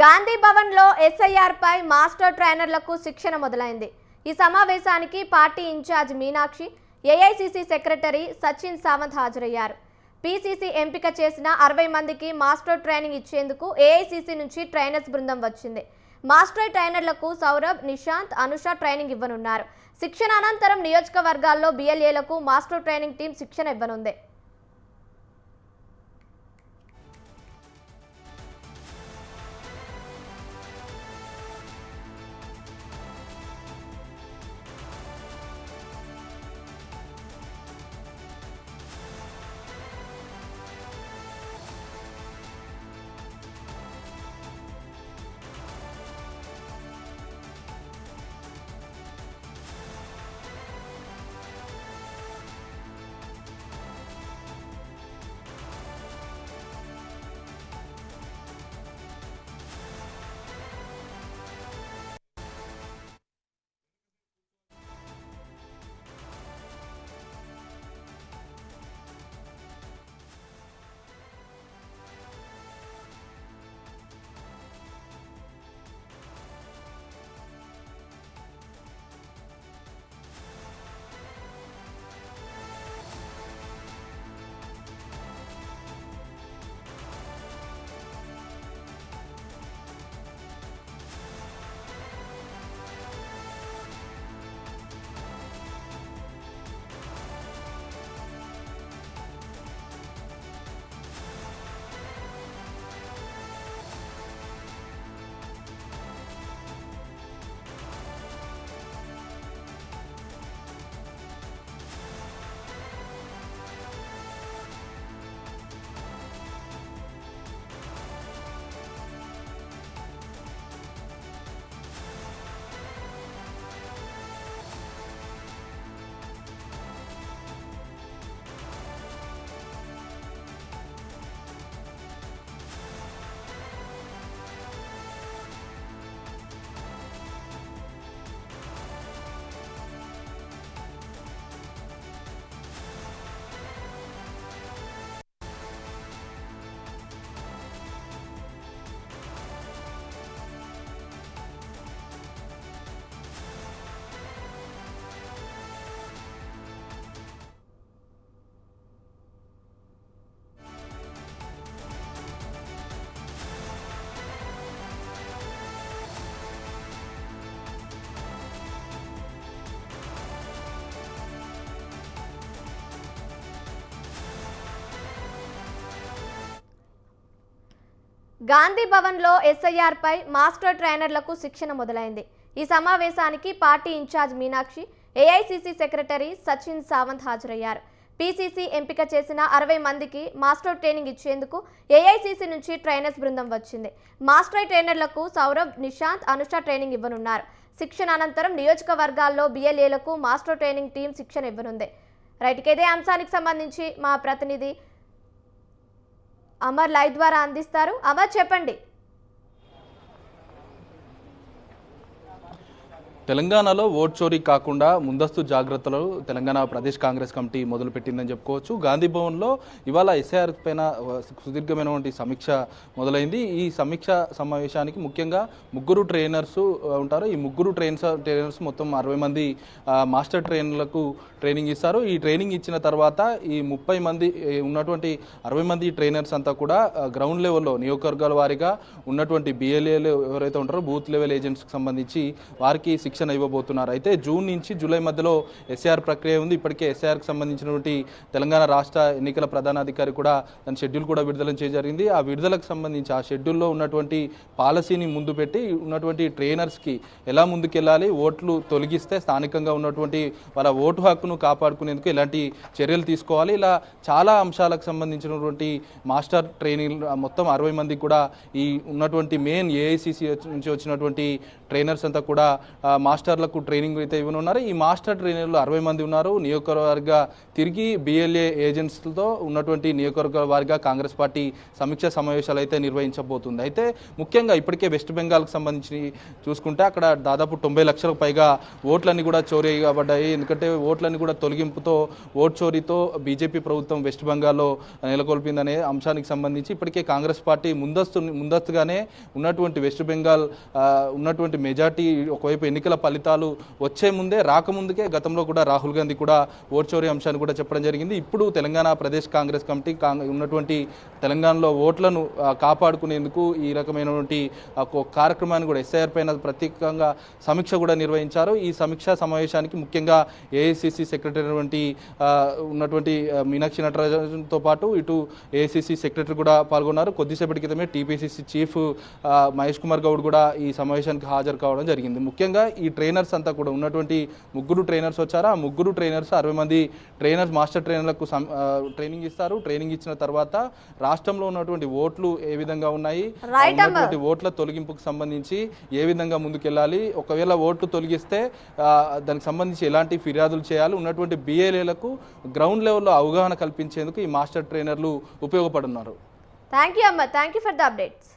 గాంధీ భవన్లో ఎస్ఐఆర్ పై మాస్టర్ ట్రైనర్లకు శిక్షణ మొదలైంది. ఈ సమావేశానికి party incharge Meenakshi, AICC secretary Sachin Sawant హాజరయ్యారు. పీసీసీ ఎంపిక చేసిన 60 మందికి మాస్టర్ ట్రైనింగ్ ఇచ్చేందుకు ఏఐసీసీ నుంచి ట్రైనర్స్ బృందం వచ్చింది. మాస్టర్ ట్రైనర్లకు సౌరభ్, నిశాంత్, అనుష ట్రైనింగ్ ఇవ్వనున్నారు. శిక్షణ అనంతరం నియోజకవర్గాల్లో బిఎల్ఏలకు మాస్టర్ ట్రైనింగ్ టీం శిక్షణ ఇవ్వనుంది. గాంధీ భవన్లో ఎస్ఐఆర్ పై మాస్టర్ ట్రైనర్లకు శిక్షణ మొదలైంది. ఈ సమావేశానికి party incharge Meenakshi, AICC secretary Sachin Sawant హాజరయ్యారు. పీసీసీ ఎంపిక చేసిన 60 మందికి మాస్టర్ ట్రైనింగ్ ఇచ్చేందుకు ఏఐసీసీ నుంచి ట్రైనర్స్ బృందం వచ్చింది. మాస్టర్ ట్రైనర్లకు సౌరభ్, నిశాంత్, అనుష ట్రైనింగ్ ఇవ్వనున్నారు. శిక్షణ అనంతరం నియోజకవర్గాల్లో బిఎల్ఏలకు మాస్టర్ ట్రైనింగ్ టీం శిక్షణ ఇవ్వనుంది. రైట్, ఇదే అంశానికి సంబంధించి మా ప్రతినిధి అమర్ లైవ్ ద్వారా అందిస్తారు. అమర్, చెప్పండి. తెలంగాణలో ఓట్ చోరీ కాకుండా ముందస్తు జాగ్రత్తలు తెలంగాణ ప్రదేశ్ కాంగ్రెస్ కమిటీ మొదలుపెట్టిందని చెప్పుకోవచ్చు. గాంధీ భవన్లో ఇవాళ ఎస్ఐఆర్ పైన సుదీర్ఘమైనటువంటి సమీక్ష మొదలైంది. ఈ సమీక్ష సమావేశానికి ముఖ్యంగా 3 ట్రైనర్స్ ఉంటారు. ఈ 3 ట్రైనర్స్ మొత్తం 60 మంది మాస్టర్ ట్రైనర్లకు ట్రైనింగ్ ఇస్తారు. ఈ ట్రైనింగ్ ఇచ్చిన తర్వాత ఈ 30 మంది ఉన్నటువంటి 60 మంది ట్రైనర్స్ అంతా కూడా గ్రౌండ్ లెవెల్లో నియోజకవర్గాల వారీగా ఉన్నటువంటి బిఎల్ఏలు ఎవరైతే ఉంటారో బూత్ లెవెల్ ఏజెంట్స్కి సంబంధించి వారికి శిక్షణ ఇవ్వబోతున్నారు. అయితే జూన్ నుంచి జూలై మధ్యలో ఎస్ఐఆర్ ప్రక్రియ ఉంది. ఇప్పటికే ఎస్ఐఆర్కి సంబంధించినటువంటి తెలంగాణ రాష్ట్ర ఎన్నికల ప్రధానాధికారి కూడా దాని షెడ్యూల్ కూడా విడుదల చేయడం జరిగింది. ఆ విడుదలకు సంబంధించి ఆ షెడ్యూల్లో ఉన్నటువంటి పాలసీని ముందు పెట్టి ఉన్నటువంటి ట్రైనర్స్కి ఎలా ముందుకెళ్ళాలి, ఓట్లు తొలగిస్తే స్థానికంగా ఉన్నటువంటి వాళ్ళ ఓటు హక్కును కాపాడుకునేందుకు ఎలాంటి చర్యలు తీసుకోవాలి, ఇలా చాలా అంశాలకు సంబంధించినటువంటి మాస్టర్ ట్రైనింగ్ మొత్తం 60 మంది కూడా ఈ ఉన్నటువంటి మెయిన్ ఏఐసీసీ నుంచి వచ్చినటువంటి ట్రైనర్స్ అంతా కూడా మాస్టర్లకు ట్రైనింగ్ అయితే ఇవ్వనున్నారు. ఈ మాస్టర్ ట్రైనర్లు 60 మంది ఉన్నారు. నియోజకవర్గ తిరిగి BLA ఏజెంట్స్తో ఉన్నటువంటి నియోజకవర్గ వారిగా కాంగ్రెస్ పార్టీ సమీక్ష సమావేశాలు అయితే నిర్వహించబోతుంది. అయితే ముఖ్యంగా ఇప్పటికే వెస్ట్ బెంగాల్కి సంబంధించి చూసుకుంటే అక్కడ దాదాపు 90 లక్షలకు పైగా ఓట్లన్నీ కూడా చోరీ కాబడ్డాయి. ఎందుకంటే ఓట్లన్నీ కూడా తొలగింపుతో ఓట్ చోరీతో బీజేపీ ప్రభుత్వం వెస్ట్ బెంగాల్లో నెలకొల్పిందనే అంశానికి సంబంధించి ఇప్పటికే కాంగ్రెస్ పార్టీ ముందస్తుగానే ఉన్నటువంటి వెస్ట్ బెంగాల్ ఉన్నటువంటి మెజార్టీ ఒకవైపు ఎన్నికల ఫలితాలు వచ్చే ముందే రాకముందుకే గతంలో కూడా రాహుల్ గాంధీ కూడా ఓట్ చోరీ అంశాన్ని కూడా చెప్పడం జరిగింది. ఇప్పుడు తెలంగాణ ప్రదేశ్ కాంగ్రెస్ కమిటీ ఉన్నటువంటి తెలంగాణలో ఓట్లను కాపాడుకునేందుకు ఈ రకమైనటువంటి కార్యక్రమాన్ని కూడా SIR పైన ప్రత్యేకంగా సమీక్ష కూడా నిర్వహించారు. ఈ సమీక్షా సమావేశానికి ముఖ్యంగా AICC సెక్రటరీ ఉన్నటువంటి మీనాక్షి నటరాజన్తో పాటు ఇటు AICC సెక్రటరీ కూడా పాల్గొన్నారు. కొద్దిసేపటి క్రితమే TPCC చీఫ్ మహేష్ కుమార్ గౌడ్ కూడా ఈ సమావేశానికి హాజరు కావడం జరిగింది. ముఖ్యంగా ఈ ట్రైనర్స్ అంతా కూడా ఉన్నటువంటి 3 ట్రైనర్స్ వచ్చారు. ఆ 3 ట్రైనర్స్ 60 మంది ట్రైనర్స్ మాస్టర్ ట్రైనర్లకు ట్రైనింగ్ ఇస్తారు. ట్రైనింగ్ ఇచ్చిన తర్వాత రాష్ట్రంలో ఉన్నటువంటి ఓట్లు ఏ విధంగా ఉన్నాయి, ఉన్నటువంటి ఓట్ల తొలగింపుకు సంబంధించి ఏ విధంగా ముందుకెళ్ళాలి, ఒకవేళ ఓట్లు తొలగిస్తే దానికి సంబంధించి ఎలాంటి ఫిర్యాదులు చేయాలి, ఉన్నటువంటి BLAలకు గ్రౌండ్ లెవెల్లో అవగాహన కల్పించేందుకు ఈ మాస్టర్ ట్రైనర్లు ఉపయోగపడున్నారు. థ్యాంక్ యూ అమ్మ, thank you for the updates.